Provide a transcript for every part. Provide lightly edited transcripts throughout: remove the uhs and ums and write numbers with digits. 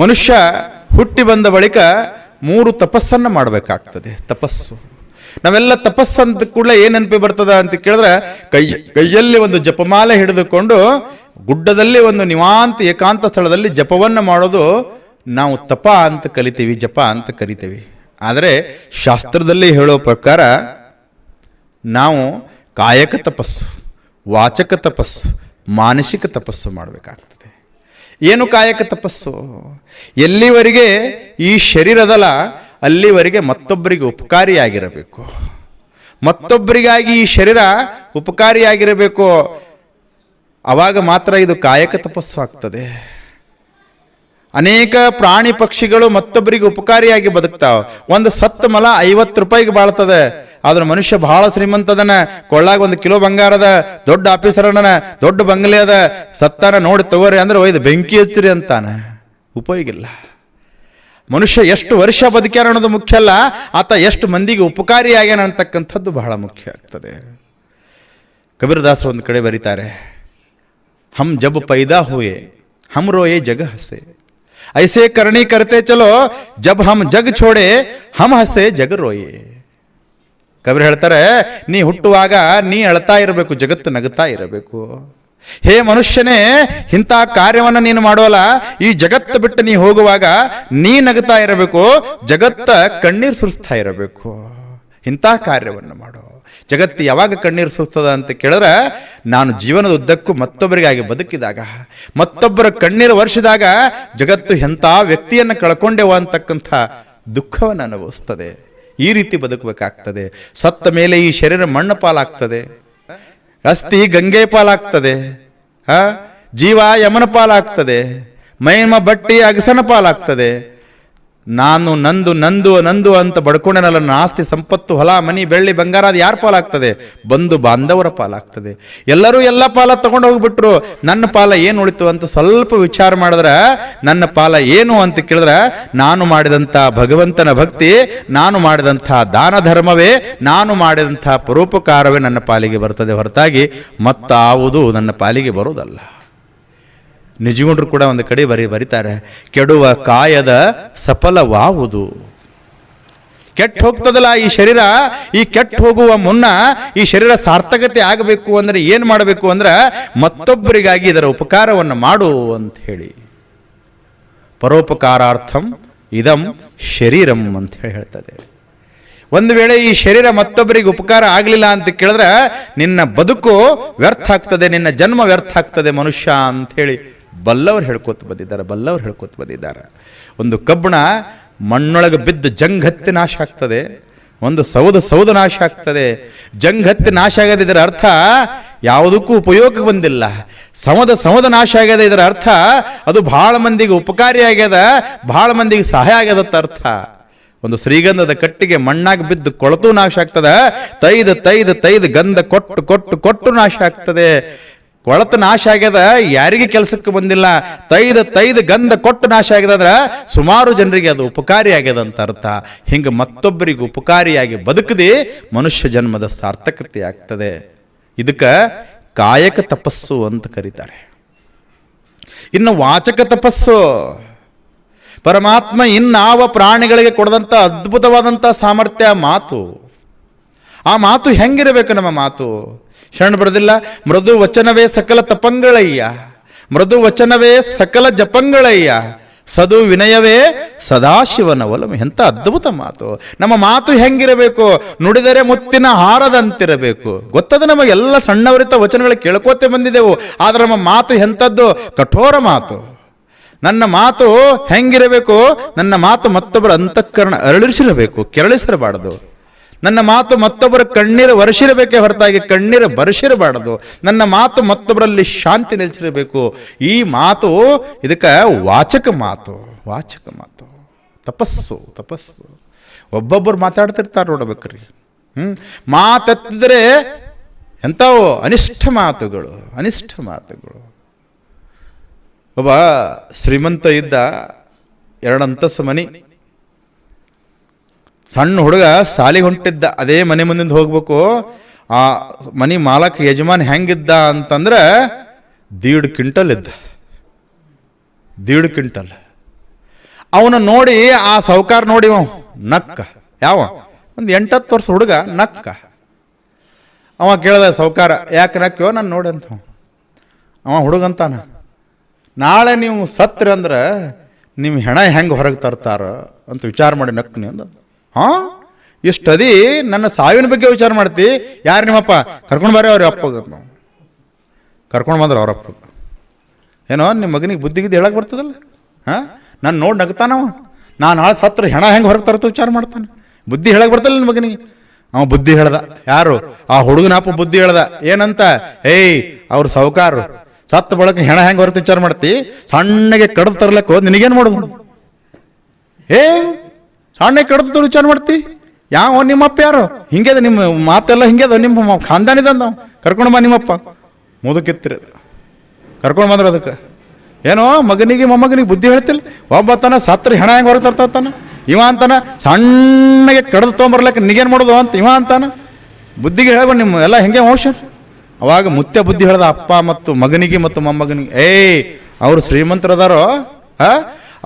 ಮನುಷ್ಯ ಹುಟ್ಟಿ ಬಂದ ಬಳಿಕ 3 ತಪಸ್ಸನ್ನು ಮಾಡಬೇಕಾಗ್ತದೆ. ತಪಸ್ಸು ನಾವೆಲ್ಲ ತಪಸ್ಸಂತ ಕೂಡಲೇ ಏನು ನೆನಪಿ ಬರ್ತದ ಅಂತ ಕೇಳಿದ್ರೆ, ಕೈಯಲ್ಲಿ ಒಂದು ಜಪಮಾಲೆ ಹಿಡಿದುಕೊಂಡು ಗುಡ್ಡದಲ್ಲಿ ಒಂದು ನಿವಾಂತ ಏಕಾಂತ ಸ್ಥಳದಲ್ಲಿ ಜಪವನ್ನು ಮಾಡೋದು ನಾವು ತಪ ಅಂತ ಕಲಿತೀವಿ, ಜಪ ಅಂತ ಕರಿತೀವಿ. ಆದರೆ ಶಾಸ್ತ್ರದಲ್ಲಿ ಹೇಳೋ ಪ್ರಕಾರ ನಾವು ಕಾಯಕ ತಪಸ್ಸು, ವಾಚಕ ತಪಸ್ಸು, ಮಾನಸಿಕ ತಪಸ್ಸು ಮಾಡಬೇಕಾಗ್ತದೆ. ಏನು ಕಾಯಕ ತಪಸ್ಸು? ಎಲ್ಲಿವರೆಗೆ ಈ ಶರೀರದಲ್ಲ ಅಲ್ಲಿವರೆಗೆ ಮತ್ತೊಬ್ಬರಿಗೆ ಉಪಕಾರಿಯಾಗಿರಬೇಕು. ಮತ್ತೊಬ್ಬರಿಗಾಗಿ ಈ ಶರೀರ ಉಪಕಾರಿಯಾಗಿರಬೇಕು. ಆವಾಗ ಮಾತ್ರ ಇದು ಕಾಯಕ ತಪಸ್ಸು ಆಗ್ತದೆ. ಅನೇಕ ಪ್ರಾಣಿ ಪಕ್ಷಿಗಳು ಮತ್ತೊಬ್ಬರಿಗೆ ಉಪಕಾರಿಯಾಗಿ ಬದುಕ್ತಾವೆ. ಒಂದು ಸತ್ತ ಮಲ 50 ರೂಪಾಯಿಗೆ ಬಾಳ್ತದೆ. ಆದ್ರೆ ಮನುಷ್ಯ ಬಹಳ ಶ್ರೀಮಂತದನ, ಕೊಳ್ಳಾಗ 1 ಕಿಲೋ ಬಂಗಾರದ, ದೊಡ್ಡ ಆಫೀಸರನ, ದೊಡ್ಡ ಬಂಗಲೆ ಅದ, ಸತ್ತಾನ ನೋಡಿ ತಗೋರಿ ಅಂದ್ರೆ ಒಯ್ದು ಬೆಂಕಿ ಹಚ್ಚಿರಿ ಅಂತಾನ. ಉಪಯೋಗ ಇಲ್ಲ. ಮನುಷ್ಯ ಎಷ್ಟು ವರ್ಷ ಬದುಕ್ಯಾರ ಅನ್ನೋದು ಮುಖ್ಯ ಅಲ್ಲ, ಆತ ಎಷ್ಟು ಮಂದಿಗೆ ಉಪಕಾರಿಯಾಗ್ಯಾನ ಅಂತಕ್ಕಂಥದ್ದು ಬಹಳ ಮುಖ್ಯ ಆಗ್ತದೆ. ಕಬೀರದಾಸರು ಒಂದು ಕಡೆ ಬರೀತಾರೆ, ಹಮ್ ಜಬ್ ಪೈದಾ ಹುಯೆ ಹಮ್ ರೋಯೆ ಜಗ ಹಸೆ, ಐಸೆ ಕರ್ಣಿ ಕರ್ತೆ ಚಲೋ ಜಬ್ ಹಮ್ ಜಗ್ ಛೋಡೆ ಹಮ್ ಹಸೆ ಜಗ ರೋಯೆ. ಕಬೀರ್ ಹೇಳ್ತಾರೆ, ನೀ ಹುಟ್ಟುವಾಗ ನೀ ಅಳ್ತಾ ಇರಬೇಕು, ಜಗತ್ತು ನಗುತ್ತಾ ಇರಬೇಕು. ಹೇ ಮನುಷ್ಯನೇ, ಇಂಥ ಕಾರ್ಯವನ್ನು ನೀನು ಮಾಡೋಲ್ಲ, ಈ ಜಗತ್ತು ಬಿಟ್ಟು ನೀ ಹೋಗುವಾಗ ನೀ ನಗುತ್ತಾ ಇರಬೇಕು, ಜಗತ್ತ ಕಣ್ಣೀರು ಸುರಿಸ್ತಾ ಇರಬೇಕು. ಇಂಥ ಕಾರ್ಯವನ್ನು ಮಾಡು. ಜಗತ್ತು ಯಾವಾಗ ಕಣ್ಣೀರು ಸುರಿಸ್ತದ ಅಂತ ಕೇಳಿದ್ರೆ, ನಾನು ಜೀವನದ ಉದ್ದಕ್ಕೂ ಮತ್ತೊಬ್ಬರಿಗಾಗಿ ಬದುಕಿದಾಗ, ಮತ್ತೊಬ್ಬರ ಕಣ್ಣೀರು ವರ್ಷಿದಾಗ ಜಗತ್ತು ಎಂಥ ವ್ಯಕ್ತಿಯನ್ನು ಕಳ್ಕೊಂಡೆವು ಅಂತಕ್ಕಂಥ ದುಃಖವನ್ನು ಅನುಭವಿಸ್ತದೆ. ಈ ರೀತಿ ಬದುಕಬೇಕಾಗ್ತದೆ. ಸತ್ತ ಮೇಲೆ ಈ ಶರೀರ ಮಣ್ಣು ಪಾಲಾಗ್ತದೆ, ಅಸ್ಥಿ ಗಂಗೆ ಪಾಲಾಗ್ತದೆ, ಜೀವ ಯಮನ ಪಾಲಾಗ್ತದೆ, ಮೈಮ ಬಟ್ಟಿ ಅಗಸನ ಪಾಲಾಗ್ತದೆ. ನಾನು ನಂದು ನಂದು ನಂದು ಅಂತ ಬಡ್ಕೊಂಡನಲ್ಲ, ನನ್ನ ಆಸ್ತಿ ಸಂಪತ್ತು ಹೊಲ ಮನಿ ಬೆಳ್ಳಿ ಬಂಗಾರ ಅದು ಯಾರ ಪಾಲಾಗ್ತದೆ? ಬಂಧು ಬಾಂಧವರ ಪಾಲಾಗ್ತದೆ. ಎಲ್ಲರೂ ಎಲ್ಲ ಪಾಲ ತಗೊಂಡು ಹೋಗ್ಬಿಟ್ರು, ನನ್ನ ಪಾಲ ಏನು ಉಳಿತು ಅಂತ ಸ್ವಲ್ಪ ವಿಚಾರ ಮಾಡಿದ್ರೆ, ನನ್ನ ಪಾಲ ಏನು ಅಂತ ಕೇಳಿದ್ರೆ, ನಾನು ಮಾಡಿದಂಥ ಭಗವಂತನ ಭಕ್ತಿ, ನಾನು ಮಾಡಿದಂಥ ದಾನ ಧರ್ಮವೇ, ನಾನು ಮಾಡಿದಂಥ ಪರೋಪಕಾರವೇ ನನ್ನ ಪಾಲಿಗೆ ಬರ್ತದೆ ಹೊರತಾಗಿ ಮತ್ತಾವುದು ನನ್ನ ಪಾಲಿಗೆ ಬರೋದಲ್ಲ. ನಿಜಗುಂಡ್ರು ಕೂಡ ಒಂದು ಕಡೆ ಬರೀತಾರೆ, ಕೆಡುವ ಕಾಯದ ಸಫಲವಾವುದು. ಕೆಟ್ಟ ಹೋಗ್ತದಲ್ಲ ಈ ಶರೀರ, ಈ ಕೆಟ್ಟ ಹೋಗುವ ಮುನ್ನ ಈ ಶರೀರ ಸಾರ್ಥಕತೆ ಆಗಬೇಕು ಅಂದರೆ ಏನು ಮಾಡಬೇಕು ಅಂದ್ರೆ, ಮತ್ತೊಬ್ಬರಿಗಾಗಿ ಇದರ ಉಪಕಾರವನ್ನು ಮಾಡು ಅಂತ ಹೇಳಿ. ಪರೋಪಕಾರಾರ್ಥಂ ಇದಂ ಶರೀರಂ ಅಂತ ಹೇಳ್ತದೆ. ಒಂದು ವೇಳೆ ಈ ಶರೀರ ಮತ್ತೊಬ್ಬರಿಗೆ ಉಪಕಾರ ಆಗಲಿಲ್ಲ ಅಂತ ಕೇಳಿದ್ರೆ, ನಿನ್ನ ಬದುಕು ವ್ಯರ್ಥ ಆಗ್ತದೆ, ನಿನ್ನ ಜನ್ಮ ವ್ಯರ್ಥ ಆಗ್ತದೆ ಮನುಷ್ಯ ಅಂತ ಹೇಳಿ ಬಲ್ಲವರು ಹೇಳ್ಕೊತ ಬಂದಿದ್ದಾರೆ. ಒಂದು ಕಬ್ಬಣ ಮಣ್ಣೊಳಗೆ ಬಿದ್ದು ಜಂಗ್ ಹತ್ತಿ ನಾಶ ಆಗ್ತದೆ, ಒಂದು ಸೌದ ನಾಶ ಆಗ್ತದೆ. ಜಂಗ್ ಹತ್ತಿ ನಾಶ ಆಗದೆ ಇದರ ಅರ್ಥ ಯಾವುದಕ್ಕೂ ಉಪಯೋಗ ಬಂದಿಲ್ಲ. ಸಮದ ನಾಶ ಆಗ್ಯದ ಇದರ ಅರ್ಥ ಅದು ಬಹಳ ಮಂದಿಗೆ ಉಪಕಾರಿ ಆಗ್ಯದ, ಬಹಳ ಮಂದಿಗೆ ಸಹಾಯ ಆಗ್ಯದತ್ತ ಅರ್ಥ. ಒಂದು ಶ್ರೀಗಂಧದ ಕಟ್ಟಿಗೆ ಮಣ್ಣಾಗಿ ಬಿದ್ದು ಕೊಳತು ನಾಶ ಆಗ್ತದೆ, ತೈದು ಗಂಧ ಕೊಟ್ಟು ನಾಶ ಆಗ್ತದೆ. ಕೊಳತು ನಾಶ ಆಗ್ಯದ, ಯಾರಿಗೆ ಕೆಲಸಕ್ಕೆ ಬಂದಿಲ್ಲ. ತೈದು ಗಂಧ ಕೊಟ್ಟು ನಾಶ ಆಗ್ಯದ ಅಂದ್ರೆ ಸುಮಾರು ಜನರಿಗೆ ಅದು ಉಪಕಾರಿ ಆಗ್ಯದ ಅಂತ ಅರ್ಥ. ಹಿಂಗೆ ಮತ್ತೊಬ್ಬರಿಗೆ ಉಪಕಾರಿಯಾಗಿ ಬದುಕದೆ ಮನುಷ್ಯ ಜನ್ಮದ ಸಾರ್ಥಕತೆ ಆಗ್ತದೆ. ಇದಕ್ಕೆ ಕಾಯಕ ತಪಸ್ಸು ಅಂತ ಕರೀತಾರೆ. ಇನ್ನು ವಾಚಕ ತಪಸ್ಸು, ಪರಮಾತ್ಮ ಇನ್ನಾವ ಪ್ರಾಣಿಗಳಿಗೆ ಕೊಡದಂಥ ಅದ್ಭುತವಾದಂಥ ಸಾಮರ್ಥ್ಯ ಮಾತು. ಆ ಮಾತು ಹೆಂಗಿರಬೇಕು? ನಮ್ಮ ಮಾತು ಶರಣ ಬರೋದಿಲ್ಲ, ಮೃದು ವಚನವೇ ಸಕಲ ತಪಂಗಳಯ್ಯ, ಮೃದು ವಚನವೇ ಸಕಲ ಜಪಂಗಳಯ್ಯ, ಸದು ವಿನಯವೇ ಸದಾಶಿವನ ಒಲಮೆ. ಎಂಥ ಅದ್ಭುತ ಮಾತು. ನಮ್ಮ ಮಾತು ಹೆಂಗಿರಬೇಕು? ನುಡಿದರೆ ಮುತ್ತಿನ ಹಾರದಂತಿರಬೇಕು. ಗೊತ್ತದ ನಮಗೆಲ್ಲ ಸಣ್ಣವರಿತ ವಚನಗಳು ಕೇಳ್ಕೋತೆ ಬಂದಿದ್ದೆವು, ಆದರೆ ನಮ್ಮ ಮಾತು ಎಂಥದ್ದು? ಕಠೋರ ಮಾತು. ನನ್ನ ಮಾತು ಹೆಂಗಿರಬೇಕು? ನನ್ನ ಮಾತು ಮತ್ತೊಬ್ಬರ ಅಂತಃಕರಣ ಅರಳಿಸಿರಬೇಕು, ಕೆರಳಿಸಿರಬಾರದು. ನನ್ನ ಮಾತು ಮತ್ತೊಬ್ಬರ ಕಣ್ಣೀರು ವರ್ಷಿರಬೇಕೇ ಹೊರತಾಗಿ ಕಣ್ಣೀರು ಬರೆಸಿರಬಾರದು. ನನ್ನ ಮಾತು ಮತ್ತೊಬ್ಬರಲ್ಲಿ ಶಾಂತಿ ನೆಲೆಸಿರಬೇಕು. ಈ ಮಾತು ಇದಕ್ಕೆ ವಾಚಕ ಮಾತು. ತಪಸ್ಸು. ಒಬ್ಬೊಬ್ಬರು ಮಾತಾಡ್ತಿರ್ತಾರೆ ನೋಡ್ಬೇಕ್ರಿ. ಮಾತೆತ್ತಿದ್ರೆ ಎಂಥವು ಅನಿಷ್ಠ ಮಾತುಗಳು. ಒಬ್ಬ ಶ್ರೀಮಂತ ಇದ್ದ, 2 ಅಂತಸ್ತು ಮನಿ. ಸಣ್ಣ ಹುಡುಗ ಸಾಲಿಗೆ ಹೊಂಟಿದ್ದ, ಅದೇ ಮನೆ ಮುಂದಿಂದ ಹೋಗ್ಬೇಕು. ಆ ಮನಿ ಮಾಲಕ್ ಯಜಮಾನ್ ಹೆಂಗಿದ್ದ ಅಂತಂದ್ರೆ 1.5 ಕ್ವಿಂಟಲ್ ಇದ್ದ. 1.5 ಕ್ವಿಂಟಲ್. ಅವನ ನೋಡಿ ಆ ಸಾಹುಕಾರ ನೋಡಿ ನಕ್ಕ. ಯಾವ ಒಂದು 8-10 ವರ್ಷ ಹುಡುಗ ನಕ್ಕ. ಅವ ಕೇಳ್ದ ಸಾಹುಕಾರ, ಯಾಕೆ ನಕ್ಕೋ ನಾನು ನೋಡಿ ಅಂತ. ಅವ ಹುಡುಗಂತಾನ, ನಾಳೆ ನೀವು ಸತ್ರಿ ಅಂದ್ರೆ ನಿಮ್ಮ ಹೆಣ ಹೆಂಗೆ ಹೊರಗೆ ತರ್ತಾರ ಅಂತ ವಿಚಾರ ಮಾಡಿ ನಕ್ಕನಿ ಅಂದ. ಹಾಂ, ಇಷ್ಟದಿ ನನ್ನ ಸಾವಿನ ಬಗ್ಗೆ ವಿಚಾರ ಮಾಡ್ತಿ? ಯಾರು ನಿಮ್ಮಪ್ಪ? ಕರ್ಕೊಂಡು ಬರ್ರಿ ಅವ್ರ ಅಪ್ಪಗ. ಕರ್ಕೊಂಡು ಬಂದ್ರೆ ಅವ್ರ ಅಪ್ಪಗ. ಏನೋ ನಿಮ್ಮ ಮಗನಿಗೆ ಬುದ್ಧಿಗಿದ್ದು ಹೇಳಕ್ಕೆ ಬರ್ತದಲ್ಲ? ಹಾಂ, ನಾನು ನೋಡಿ ನಗ್ತಾನವ. ನಾನು ನಾಳೆ ಸತ್ರ ಹೆಣ ಹೆಂಗೆ ಹೊರಗೆ ತರ್ತ ವಿಚಾರ ಮಾಡ್ತಾನೆ. ಬುದ್ಧಿ ಹೇಳಕ್ಕೆ ಬರ್ತಲ್ಲ ನನ್ನ ಮಗನಿಗೆ. ಅವ ಬುದ್ಧಿ ಹೇಳ್ದ. ಯಾರು? ಆ ಹುಡುಗನಪ್ಪ ಬುದ್ಧಿ ಹೇಳ್ದ. ಏನಂತ? ಏಯ್, ಅವ್ರ ಸಾಹುಕಾರರು ಸತ್ತ ಬಳಕ ಹೆಣ ಹೆಂಗೆ ಹೊರತು ವಿಚಾರ ಮಾಡ್ತಿ? ಸಣ್ಣಗೆ ಕಡ್ದು ತರ್ಲಕ್ಕೆ ಹೋದ್ ನಿನಗೇನು ಮಾಡೋದು? ಸಣ್ಣಗೆ ಕಡ್ದು ವಿಚಾರ ಮಾಡ್ತಿ? ಯಾವ ನಿಮ್ಮಪ್ಪ ಯಾರು? ಹಿಂಗ್ಯದ ನಿಮ್ಮ ಮಾತೆಲ್ಲ ಹಿಂಗ್ಯದ, ನಿಮ್ಮ ಖಾನ್ದಾನಿದ ನಾವು ಕರ್ಕೊಂಡು ಬಾ ನಿಮ್ಮಪ್ಪ. ಮುದುಕಿತ್ತಿರಿ ಕರ್ಕೊಂಡು ಬಂದ್ರೆ ಅದಕ್ಕೆ ಏನೋ ಮಗನಿಗೆ ಮೊಮ್ಮಗನಿಗೆ ಬುದ್ಧಿ ಹೇಳ್ತಿಲ್ಲ. ಒಬ್ಬ ತನ ಸತ್ರ ಹೆಣ ಹೆಂಗೆ ಹೊರಗೆ ತರ್ತಾನ, ಇವ ಅಂತಾನ ಸಣ್ಣಗೆ ಕಡ್ದು ತೊಗೊಂಬರ್ಲಕ್ಕೆ ನಿಗೇನು ಮಾಡೋದು ಅಂತ ಇವ ಅಂತಾನ. ಬುದ್ಧಿಗೆ ಹೇಳ್ಬ ನಿಮ್ಮ ಎಲ್ಲ ಹೆಂಗೆ ಮೋಷನ್. ಅವಾಗ ಮುತ್ಯ ಬುದ್ಧಿ ಹೇಳ್ದ ಅಪ್ಪ ಮತ್ತು ಮಗನಿಗೆ ಮತ್ತು ಮೊಮ್ಮಗನಿಗೆ. ಅವ್ರು ಶ್ರೀಮಂತರದಾರೋ,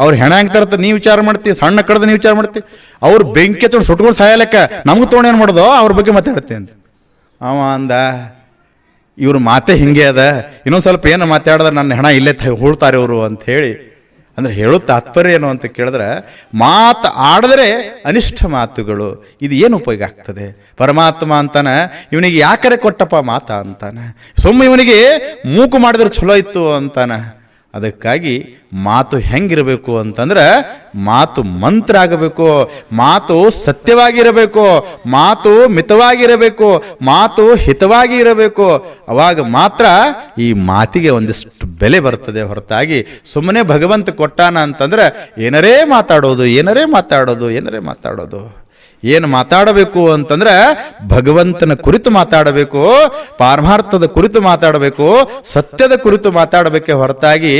ಅವ್ರು ಹೆಣ ಹೆಂಗೆ ತರ್ತ ನೀ ವಿಚಾರ ಮಾಡ್ತಿ, ಸಣ್ಣ ಕಡ್ದು ನೀ ವಿಚಾರ ಮಾಡ್ತಿ. ಅವ್ರು ಬೆಂಕಿ ಹಚ್ಚೋದು ಸುಟ್ಕೊಂಡು ಸಾಯಲಕ್ಕ ನಮ್ಗೆ ತೊಗೊಂಡು ಏನು ಮಾಡೋದು, ಅವ್ರ ಬಗ್ಗೆ ಮಾತಾಡ್ತಿ ಅಂತ ಅವ ಅಂದ. ಇವ್ರ ಮಾತೆ ಹಿಂಗೆ ಅದ, ಇನ್ನೊಂದು ಸ್ವಲ್ಪ ಏನು ಮಾತಾಡಿದ್ರೆ ನನ್ನ ಹೆಣ ಇಲ್ಲೇ ಹೂಳ್ತಾರೆ ಇವರು ಅಂತ ಹೇಳಿ. ಅಂದರೆ ಹೇಳೋ ತಾತ್ಪರ್ಯ ಏನು ಅಂತ ಕೇಳಿದ್ರೆ, ಮಾತು ಆಡಿದ್ರೆ ಅನಿಷ್ಠ ಮಾತುಗಳು ಇದು ಏನು ಉಪಯೋಗ ಆಗ್ತದೆ? ಪರಮಾತ್ಮ ಅಂತಾನೆ ಇವನಿಗೆ ಯಾಕರೆ ಕೊಟ್ಟಪ್ಪ ಮಾತ ಅಂತಾನೆ. ಸುಮ್ಮ ಇವನಿಗೆ ಮೂಕು ಮಾಡಿದ್ರೆ ಚಲೋ ಇತ್ತು ಅಂತಾನೆ. ಅದಕ್ಕಾಗಿ ಮಾತು ಹೆಂಗಿರಬೇಕು ಅಂತಂದ್ರೆ, ಮಾತು ಮಂತ್ರ ಆಗಬೇಕು, ಮಾತು ಸತ್ಯವಾಗಿರಬೇಕು, ಮಾತು ಮಿತವಾಗಿರಬೇಕು, ಮಾತು ಹಿತವಾಗಿ ಇರಬೇಕು. ಅವಾಗ ಮಾತ್ರ ಈ ಮಾತಿಗೆ ಒಂದಿಷ್ಟು ಬೆಲೆ ಬರ್ತದೆ. ಹೊರತಾಗಿ ಸುಮ್ಮನೆ ಭಗವಂತ ಕೊಟ್ಟಾನ ಅಂತಂದ್ರೆ ಏನರೇ ಮಾತಾಡೋದು, ಏನರೇ ಮಾತಾಡೋದು, ಏನರೇ ಮಾತಾಡೋದು. ಏನು ಮಾತಾಡಬೇಕು ಅಂತಂದ್ರೆ ಭಗವಂತನ ಕುರಿತು ಮಾತಾಡಬೇಕು, ಪಾರಮಾರ್ಥದ ಕುರಿತು ಮಾತಾಡಬೇಕು, ಸತ್ಯದ ಕುರಿತು ಮಾತಾಡಬೇಕೆ ಹೊರತಾಗಿ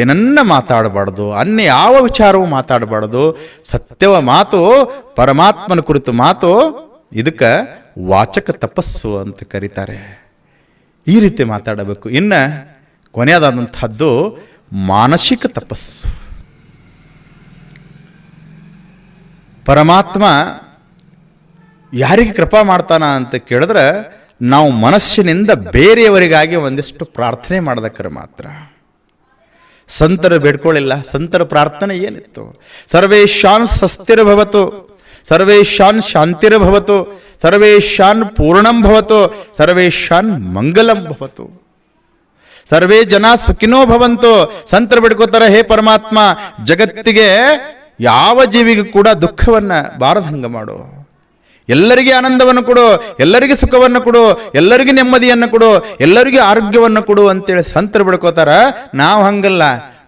ಏನನ್ನ ಮಾತಾಡಬಾರ್ದು, ಅನ್ಯ ಯಾವ ವಿಚಾರವೂ ಮಾತಾಡಬಾರ್ದು. ಸತ್ಯವ ಮಾತು, ಪರಮಾತ್ಮನ ಕುರಿತು ಮಾತು, ಇದಕ್ಕೆ ವಾಚಕ ತಪಸ್ಸು ಅಂತ ಕರೀತಾರೆ. ಈ ರೀತಿ ಮಾತಾಡಬೇಕು. ಇನ್ನು ಕೊನೆಯದಾದಂಥದ್ದು ಮಾನಸಿಕ ತಪಸ್ಸು. ಪರಮಾತ್ಮ ಯಾರಿಗೆ ಕೃಪಾ ಮಾಡ್ತಾನ ಅಂತ ಕೇಳಿದ್ರೆ, ನಾವು ಮನಸ್ಸಿನಿಂದ ಬೇರೆಯವರಿಗಾಗಿ ಒಂದಿಷ್ಟು ಪ್ರಾರ್ಥನೆ ಮಾಡೋದಕ್ಕರ ಮಾತ್ರ. ಸಂತರ ಬೇಡ್ಕೊಳ್ಳಿಲ್ಲ. ಸಂತರ ಪ್ರಾರ್ಥನೆ ಏನಿತ್ತು? ಸರ್ವೇಶಾನ್ ಸ್ವಸ್ತಿರ್ಭವತು, ಸರ್ವೇಶಾನ್ ಶಾಂತಿರ್ಭವತು, ಸರ್ವೇಶಾನ್ ಪೂರ್ಣಂ ಭವತು, ಸರ್ವೇಶಾನ್ ಮಂಗಲಂ ಭವತು, ಸರ್ವೇ ಜನ ಸುಖಿನೋ ಭವಂತು. ಸಂತರ ಬೇಡ್ಕೋತಾರೆ, ಹೇ ಪರಮಾತ್ಮ, ಜಗತ್ತಿಗೆ ಯಾವ ಜೀವಿಗೂ ಕೂಡ ದುಃಖವನ್ನ ಬಾರದಂಗ ಮಾಡು, ಎಲ್ಲರಿಗೆ ಆನಂದವನ್ನು ಕೊಡು, ಎಲ್ಲರಿಗೆ ಸುಖವನ್ನು ಕೊಡು, ಎಲ್ಲರಿಗೂ ನೆಮ್ಮದಿಯನ್ನು ಕೊಡು, ಎಲ್ಲರಿಗೂ ಆರೋಗ್ಯವನ್ನು ಕೊಡು ಅಂತೇಳಿ ಸಂತರು ಬಿಡ್ಕೋತಾರ. ನಾವು ಹಂಗಲ್ಲ.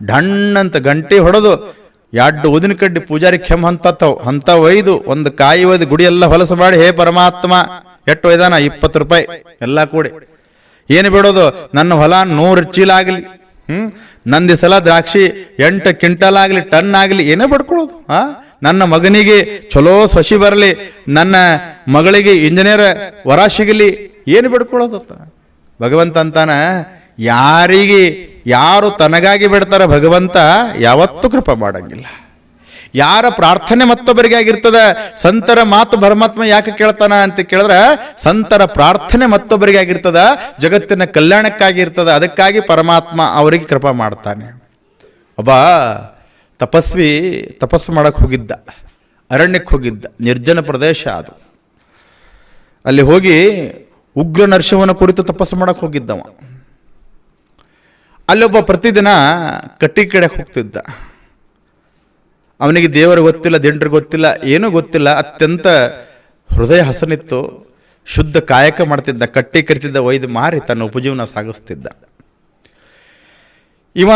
ಢಣ್ಣಂತ ಗಂಟೆ ಹೊಡೆದು 2 ಊದಿನ ಕಡ್ಡಿ ಪೂಜಾರಿ ಕೆಮ್ಮ ಅಂತ ಒಯ್ದು ಒಂದು ಕಾಯಿ ಒಯ್ದು ಗುಡಿ ಎಲ್ಲ ಹೊಲಸು ಮಾಡಿ, ಹೇ ಪರಮಾತ್ಮ ಎಷ್ಟು ಒಯ್ದಾನ? 20 ರೂಪಾಯಿ ಎಲ್ಲ ಕೂಡಿ. ಏನು ಬಿಡೋದು? ನನ್ನ ಹೊಲ 100 ಚೀಲ ಆಗಲಿ, ನಂದಿ ಸಲ ದ್ರಾಕ್ಷಿ 8 ಕ್ವಿಂಟಲ್ ಆಗಲಿ, ಟನ್ ಆಗಲಿ, ಏನೇ ಪಡ್ಕೊಳ್ಳೋದು. ನನ್ನ ಮಗನಿಗೆ ಚಲೋ ಸೊಸಿ ಬರಲಿ, ನನ್ನ ಮಗಳಿಗೆ ಇಂಜಿನಿಯರ್ ವರ ಸಿಗಲಿ, ಏನು ಬಿಡ್ಕೊಳ್ಳೋದು? ಭಗವಂತ ಅಂತಾನ, ಯಾರು ತನಗಾಗಿ ಬಿಡ್ತಾರ ಭಗವಂತ ಯಾವತ್ತೂ ಕೃಪಾ ಮಾಡಂಗಿಲ್ಲ. ಯಾರ ಪ್ರಾರ್ಥನೆ ಮತ್ತೊಬ್ಬರಿಗೆ ಆಗಿರ್ತದ. ಸಂತರ ಮಾತು ಪರಮಾತ್ಮ ಯಾಕೆ ಕೇಳ್ತಾನ ಅಂತ ಕೇಳಿದ್ರೆ, ಸಂತರ ಪ್ರಾರ್ಥನೆ ಮತ್ತೊಬ್ಬರಿಗೆ ಆಗಿರ್ತದ, ಜಗತ್ತಿನ ಕಲ್ಯಾಣಕ್ಕಾಗಿರ್ತದ. ಅದಕ್ಕಾಗಿ ಪರಮಾತ್ಮ ಅವರಿಗೆ ಕೃಪಾ ಮಾಡ್ತಾನೆ. ಒಬ್ಬ ತಪಸ್ವಿ ತಪಸ್ಸು ಮಾಡಕ್ಕೆ ಹೋಗಿದ್ದ, ಅರಣ್ಯಕ್ಕೆ ಹೋಗಿದ್ದ, ನಿರ್ಜನ ಪ್ರದೇಶ ಅದು. ಅಲ್ಲಿ ಹೋಗಿ ಉಗ್ರ ನರಸಿಂಹನ ಕುರಿತು ತಪಸ್ಸು ಮಾಡಕ್ಕೆ ಹೋಗಿದ್ದವ. ಅಲ್ಲೊಬ್ಬ ಪ್ರತಿದಿನ ಕಟ್ಟಿ ಕಡೆಗೆ ಹೋಗ್ತಿದ್ದ. ಅವನಿಗೆ ದೇವರು ಗೊತ್ತಿಲ್ಲ, ದಿಂಡ್ರು ಗೊತ್ತಿಲ್ಲ, ಏನೂ ಗೊತ್ತಿಲ್ಲ. ಅತ್ಯಂತ ಹೃದಯ ಹಸನಿತ್ತು, ಶುದ್ಧ ಕಾಯಕ ಮಾಡ್ತಿದ್ದ, ಕಟ್ಟಿ ಕರಿತಿದ್ದ, ಒಯ್ದು ಮಾರಿ ತನ್ನ ಉಪಜೀವನ ಸಾಗಿಸ್ತಿದ್ದ. ಇವ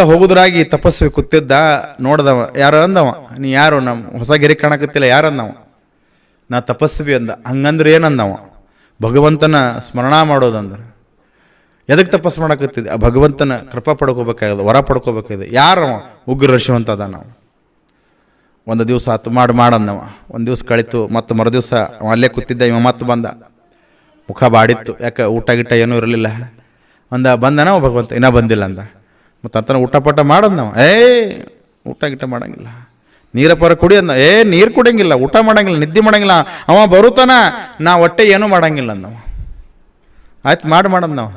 ಹೋಗುದ್ರಾಗಿ ತಪಸ್ವಿ ಕೂತಿದ್ದ. ನೋಡ್ದವ, ಯಾರು ಅಂದವ, ನೀ ಯಾರು? ನಮ್ಮ ಹೊಸ ಗೆರೆ ಕಾಣಕತ್ತಿಲ್ಲ, ಯಾರಂದವ? ನಾ ತಪಸ್ವಿ ಅಂದ. ಹಂಗಂದ್ರೆ ಏನಂದವ? ಭಗವಂತನ ಸ್ಮರಣ ಮಾಡೋದಂದ್ರೆ. ಎದಕ್ಕೆ ತಪಸ್ಸು ಮಾಡಕತ್ತಿದ್ದೆ? ಆ ಭಗವಂತನ ಕೃಪಾ ಪಡ್ಕೋಬೇಕಾಗಿದೆ, ವರ ಪಡ್ಕೋಬೇಕಾಗಿದೆ. ಯಾರವ? ಉಗ್ರ ನರಸಿಂಹ ಅದ ನಾವು. ಒಂದು ದಿವಸ ಆತು ಮಾಡಂದವ. ಒಂದು ದಿವಸ ಕಳಿತು, ಮತ್ತು ಮರುದಿವಸ ಅವ ಅಲ್ಲೇ ಕೂತಿದ್ದ. ಇವ ಮತ್ತೆ ಬಂದ, ಮುಖ ಬಾಡಿತ್ತು, ಯಾಕೆ ಊಟ ಗಿಟ್ಟ ಏನೂ ಇರಲಿಲ್ಲ. ಬಂದನ ಭಗವಂತ, ಇನ್ನೂ ಬಂದಿಲ್ಲ ಅಂದ. ಮತ್ತು ಅಂತನ ಊಟ ಪಟ ಮಾಡಂದವ. ಊಟ ಗೀಟ ಮಾಡಂಗಿಲ್ಲ. ನೀರಪ್ಪರ ಕುಡಿ ಅಂದ, ನೀರು ಕುಡಿಯಂಗಿಲ್ಲ, ಊಟ ಮಾಡಂಗಿಲ್ಲ, ನಿದ್ದೆ ಮಾಡಂಗಿಲ್ಲ. ಅವ ಬರುತ್ತಾನ, ನಾ ಹೊಟ್ಟೆ ಏನೂ ಮಾಡಂಗಿಲ್ಲ ನಾವು. ಆಯ್ತು ಮಾಡಂದು ನಾವು.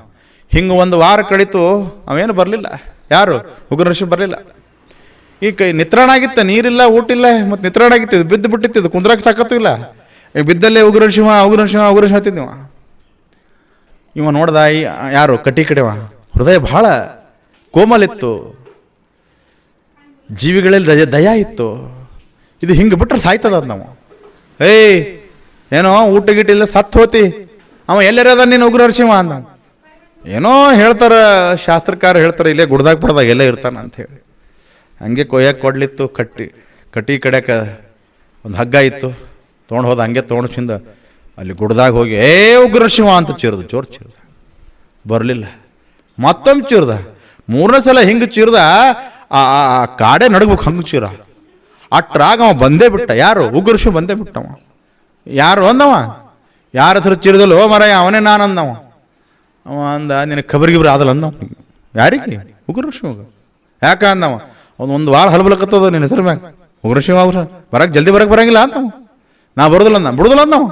ಹಿಂಗೆ ಒಂದು ವಾರ ಕಳೀತು, ಅವೇನು ಬರಲಿಲ್ಲ. ಯಾರು? ಉಗ್ರ ಋಷಿ ಬರಲಿಲ್ಲ. ಈ ಕೈ ನಿತ್ರಾಣ ಆಗಿತ್ತ, ನೀರಿಲ್ಲ, ಊಟ ಇಲ್ಲ, ಮತ್ತು ನಿತ್ರಾಣ ಆಗಿತ್ತು, ಬಿದ್ದು ಬಿಟ್ಟಿತ್ತು, ಕುಂದ್ರಕ್ಕೆ ಸಾಕತ್ತೂ ಇಲ್ಲ. ಬಿದ್ದಲ್ಲೇ ಉಗ್ರ ಶಿವ ಹತ್ತಿದ್ ನೀವು. ಇವ ನೋಡ್ದ, ಯಾರು? ಕಟಿ ಕಡೆವ. ಹೃದಯ ಬಹಳ ಕೋಮಲಿತ್ತು, ಜೀವಿಗಳಲ್ಲಿ ದಯ ಇತ್ತು. ಇದು ಹಿಂಗೆ ಬಿಟ್ರೆ ಸಾಯ್ತದ ಅದು ನಾವು. ಏನೋ ಊಟ ಗೀಟ ಇಲ್ಲ, ಸತ್ತು ಹೋತಿ, ಅವ ಎಲ್ಲರದ ನೀನು ಉಗ್ರ ಶಿವ ಅಂದ. ಏನೋ ಹೇಳ್ತಾರೆ, ಶಾಸ್ತ್ರಕಾರ ಹೇಳ್ತಾರೆ, ಇಲ್ಲೇ ಗುಡ್ದಾಗ ಪಡ್ದಾಗ ಎಲ್ಲ ಇರ್ತಾನ ಅಂತ ಹೇಳಿ. ಹಂಗೆ ಕೊಯ್ಯಕ್ಕೆ ಕೊಡ್ಲಿತ್ತು. ಕಟಿ ಕಡೆಕ ಒಂದು ಹಗ್ಗ ಇತ್ತು, ತೊಗೊಂಡು ಹೋದ. ಹಂಗೆ ತೊಗೊಂಡು ಚಿಂದ ಅಲ್ಲಿ ಗುಡ್ದಾಗ ಹೋಗಿ ಉಗ್ರ ಶಿವ ಅಂತ ಚೀರ್ದು, ಜೋರು ಚೀರ್ದ, ಬರಲಿಲ್ಲ. ಮತ್ತೊಮ್ಮೆ ಚೀರ್ದ, ಮೂರನೇ ಸಲ ಹಿಂಗೆ ಚೀರ್ದ, ಆ ಕಾಡೆ ನಡಗ್ಬೇಕು, ಹಂಗೆ ಚೀರ. ಅಟ್ರಾಗ ಅವ ಬಂದೇ ಬಿಟ್ಟ. ಯಾರು? ಉಗ್ರ ಶಿವ ಬಂದೇ ಬಿಟ್ಟವ. ಯಾರು ಅಂದವ? ಯಾರ ಹತ್ರ ಚೀರ್ದಲ್ಲೋ ಮರ, ಅವನೇ ನಾನು ಅಂದವ. ಅವ ಅಂದ, ನಿನಗೆ ಖಬರ್ಗಿಬ್ರು ಆದಲ್ಲ ಅಂದವ. ಯಾರಿಗೆ? ಉಗ್ರ ಶಿವಗ. ಯಾಕ ಅಂದವ? ಒಂದು ವಾರ ಹಲ್ಬಲಕತ್ತದ ನಿನ್ನ ಹೆಸರು ಮ್ಯಾಗ, ಉಗ್ರ ಶಿವ ಬರಕ್ಕೆ ಜಲ್ದಿ ಬರಕ್ಕೆ ಬರಂಗಿಲ್ಲ ಅಂತವ. ನಾ ಬರೋದಿಲ್ಲ ಅಂದ, ಬಿಡುದಿಲ್ಲ ಅಂದವ.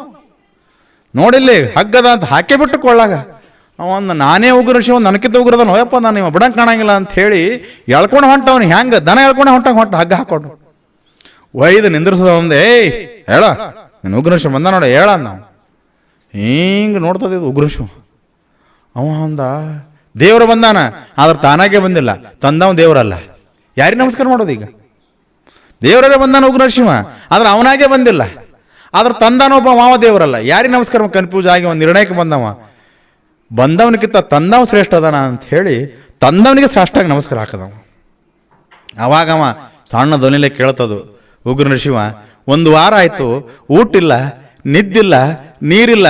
ನೋಡಿಲ್ಲಿ ಹಗ್ಗದ ಅಂತ ಹಾಕೇ ಬಿಟ್ಟು ಕೊಳ್ಳಾಗ ಅವ ನಾನೇ ಉಗ್ರ ಶಿವ, ನನಕಿದ್ದ ಉಗ್ರದ ನೋಯಪ್ಪ, ನಾನು ಇವ ಬಿಡಂಗೆ ಕಾಣಂಗಿಲ್ಲ ಅಂತ ಹೇಳಿ ಎಳ್ಕೊಂಡು ಹೊಂಟವನು. ಹೆಂಗೆ ದನ ಎಳ್ಕೊಂಡು ಹೊಂಟ ಹಗ್ಗ ಹಾಕೊಂಡು ಒಯ್ದು ನಿಂದ್ರಿಸದ ಒಂದೇ. ಹೇಳ, ನೀನು ಉಗ್ರ ಶಿವ ಬಂದ ನೋಡ, ಹೇಳ ನಾವು. ಹಿಂಗೆ ನೋಡ್ತದ ಇದು ಉಗ್ರ ಶಿವ. ಅವ ಅಂದ, ದೇವರು ಬಂದಾನ, ಆದ್ರೆ ತಾನಾಗೆ ಬಂದಿಲ್ಲ, ತಂದವ ದೇವರಲ್ಲ. ಯಾರಿಗೆ ನಮಸ್ಕಾರ ಮಾಡೋದು ಈಗ? ದೇವರೇ ಬಂದಾನ ಉಗ್ರ ಶಿವ, ಆದ್ರೆ ಅವನಾಗೆ ಬಂದಿಲ್ಲ, ಆದ್ರೆ ತಂದಾನೊಬ್ಬ ಮಾವ ದೇವರಲ್ಲ. ಯಾರಿಗೆ ನಮಸ್ಕಾರ? ಕನ್ಫ್ಯೂಸ್ ಆಗಿ ಒಂದು ನಿರ್ಣಯಕ್ಕೆ ಬಂದವನಿಗಿಂತ ತಂದವ ಶ್ರೇಷ್ಠ ಅದಾನ ಅಂತ ಹೇಳಿ ತಂದವನಿಗೆ ಶ್ರೇಷ್ಠಾಗಿ ನಮಸ್ಕಾರ ಹಾಕದವ. ಅವಾಗವ ಸಣ್ಣ ಧ್ವನಿಲೆ ಕೇಳ್ತದು, ಉಗ್ರ ಶಿವ, ಒಂದು ವಾರ ಆಯ್ತು, ಊಟಿಲ್ಲ, ನಿದ್ದಿಲ್ಲ, ನೀರಿಲ್ಲ,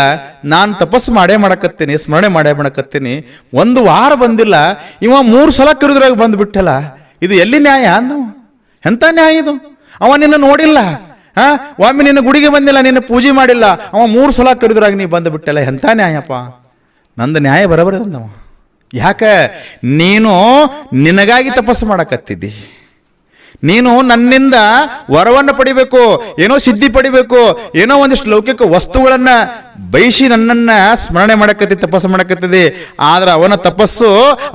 ನಾನು ತಪಸ್ಸು ಮಾಡಕತ್ತೀನಿ, ಸ್ಮರಣೆ ಮಾಡಕತ್ತೀನಿ, ಒಂದು ವಾರ ಬಂದಿಲ್ಲ, ಇವ 3 ಸಲ ಕರೆದ್ರಾಗ ಬಂದುಬಿಟ್ಟಲ್ಲ, ಇದು ಎಲ್ಲಿ ನ್ಯಾಯ ಅಂದವ. ಎಂಥ ನ್ಯಾಯ ಇದು? ಅವ ನಿನ್ನ ನೋಡಿಲ್ಲ, ಒಮ್ಮೆ ನಿನ್ನ ಗುಡಿಗೆ ಬಂದಿಲ್ಲ, ನಿನ್ನ ಪೂಜೆ ಮಾಡಿಲ್ಲ, ಅವ 3 ಸಲ ಕರೆದ್ರಾಗ ನೀ ಬಂದು ಬಿಟ್ಟಲ್ಲ, ಎಂಥ ನ್ಯಾಯಪ್ಪ? ನಂದು ನ್ಯಾಯ ಬರಬರ ಅಂದವ. ಯಾಕೆ? ನೀನು ನಿನಗಾಗಿ ತಪಸ್ಸು ಮಾಡಕತ್ತಿದ್ದಿ, ನೀನು ನನ್ನಿಂದ ವರವನ್ನು ಪಡಿಬೇಕು, ಏನೋ ಸಿದ್ಧಿ ಪಡಿಬೇಕು, ಏನೋ ಒಂದಿಷ್ಟು ಲೌಕಿಕ ವಸ್ತುಗಳನ್ನ ಬಯಸಿ ನನ್ನನ್ನ ಸ್ಮರಣೆ ಮಾಡಕತ್ತಿ, ತಪಸ್ಸು ಮಾಡಕತ್ತಿದ್ದಿ. ಆದ್ರೆ ಅವನ ತಪಸ್ಸು,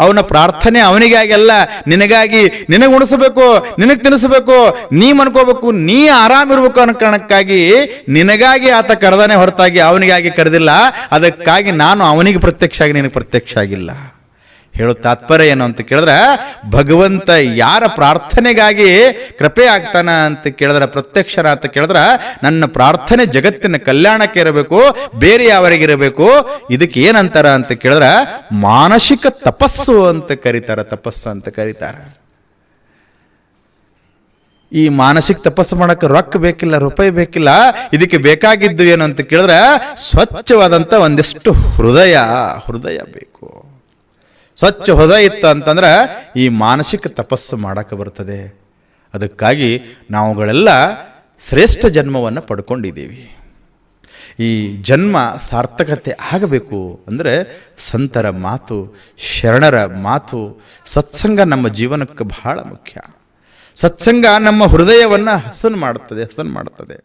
ಅವನ ಪ್ರಾರ್ಥನೆ ಅವನಿಗಾಗಿ ಅಲ್ಲ, ನಿನಗಾಗಿ. ನಿನಗೆ ಉಣಿಸಬೇಕು, ನಿನಗೆ ತಿನ್ನಿಸಬೇಕು, ನೀ ಮನ್ಕೋಬೇಕು, ನೀ ಆರಾಮಿರ್ಬೇಕು ಅನ್ನೋ ಕಾರಣಕ್ಕಾಗಿ ನಿನಗಾಗಿ ಆತ ಕರೆದಾನೆ ಹೊರತಾಗಿ ಅವನಿಗಾಗಿ ಕರೆದಿಲ್ಲ. ಅದಕ್ಕಾಗಿ ನಾನು ಅವನಿಗೆ ಪ್ರತ್ಯಕ್ಷ ಆಗಿ ನಿನಗೆ ಪ್ರತ್ಯಕ್ಷ ಆಗಿಲ್ಲ. ಹೇಳೋ ತಾತ್ಪರ್ಯ ಏನು ಅಂತ ಕೇಳಿದ್ರೆ, ಭಗವಂತ ಯಾರ ಪ್ರಾರ್ಥನೆಗಾಗಿ ಕೃಪೆ ಆಗ್ತಾನ ಅಂತ ಕೇಳಿದ್ರೆ, ಪ್ರತ್ಯಕ್ಷರ ಅಂತ ಕೇಳಿದ್ರೆ, ನನ್ನ ಪ್ರಾರ್ಥನೆ ಜಗತ್ತಿನ ಕಲ್ಯಾಣಕ್ಕೆ ಇರಬೇಕು, ಬೇರೆ ಯಾವರಿಗಿರಬೇಕು. ಇದಕ್ಕೆ ಏನಂತಾರ ಅಂತ ಕೇಳಿದ್ರೆ, ಮಾನಸಿಕ ತಪಸ್ಸು ಅಂತ ಕರೀತಾರ, ತಪಸ್ಸು ಅಂತ ಕರೀತಾರ. ಈ ಮಾನಸಿಕ ತಪಸ್ಸು ಮಾಡಕ್ಕೆ ರೊಕ್ಕ ಬೇಕಿಲ್ಲ, ರೂಪಾಯಿ ಬೇಕಿಲ್ಲ. ಇದಕ್ಕೆ ಬೇಕಾಗಿದ್ದು ಏನು ಅಂತ ಕೇಳಿದ್ರೆ, ಸ್ವಚ್ಛವಾದಂಥ ಒಂದಿಷ್ಟು ಹೃದಯ ಬೇಕು. ಸ್ವಚ್ಛ ಹೃದಯ ಇತ್ತು ಅಂತಂದ್ರೆ ಈ ಮಾನಸಿಕ ತಪಸ್ಸು ಮಾಡಕ್ಕೆ ಬರ್ತದೆ. ಅದಕ್ಕಾಗಿ ನಾವುಗಳೆಲ್ಲ ಶ್ರೇಷ್ಠ ಜನ್ಮವನ್ನು ಪಡ್ಕೊಂಡಿದ್ದೀವಿ. ಈ ಜನ್ಮ ಸಾರ್ಥಕತೆ ಆಗಬೇಕು ಅಂದರೆ ಸಂತರ ಮಾತು, ಶರಣರ ಮಾತು, ಸತ್ಸಂಗ ನಮ್ಮ ಜೀವನಕ್ಕೆ ಬಹಳ ಮುಖ್ಯ. ಸತ್ಸಂಗ ನಮ್ಮ ಹೃದಯವನ್ನು ಹಸನು ಮಾಡುತ್ತದೆ.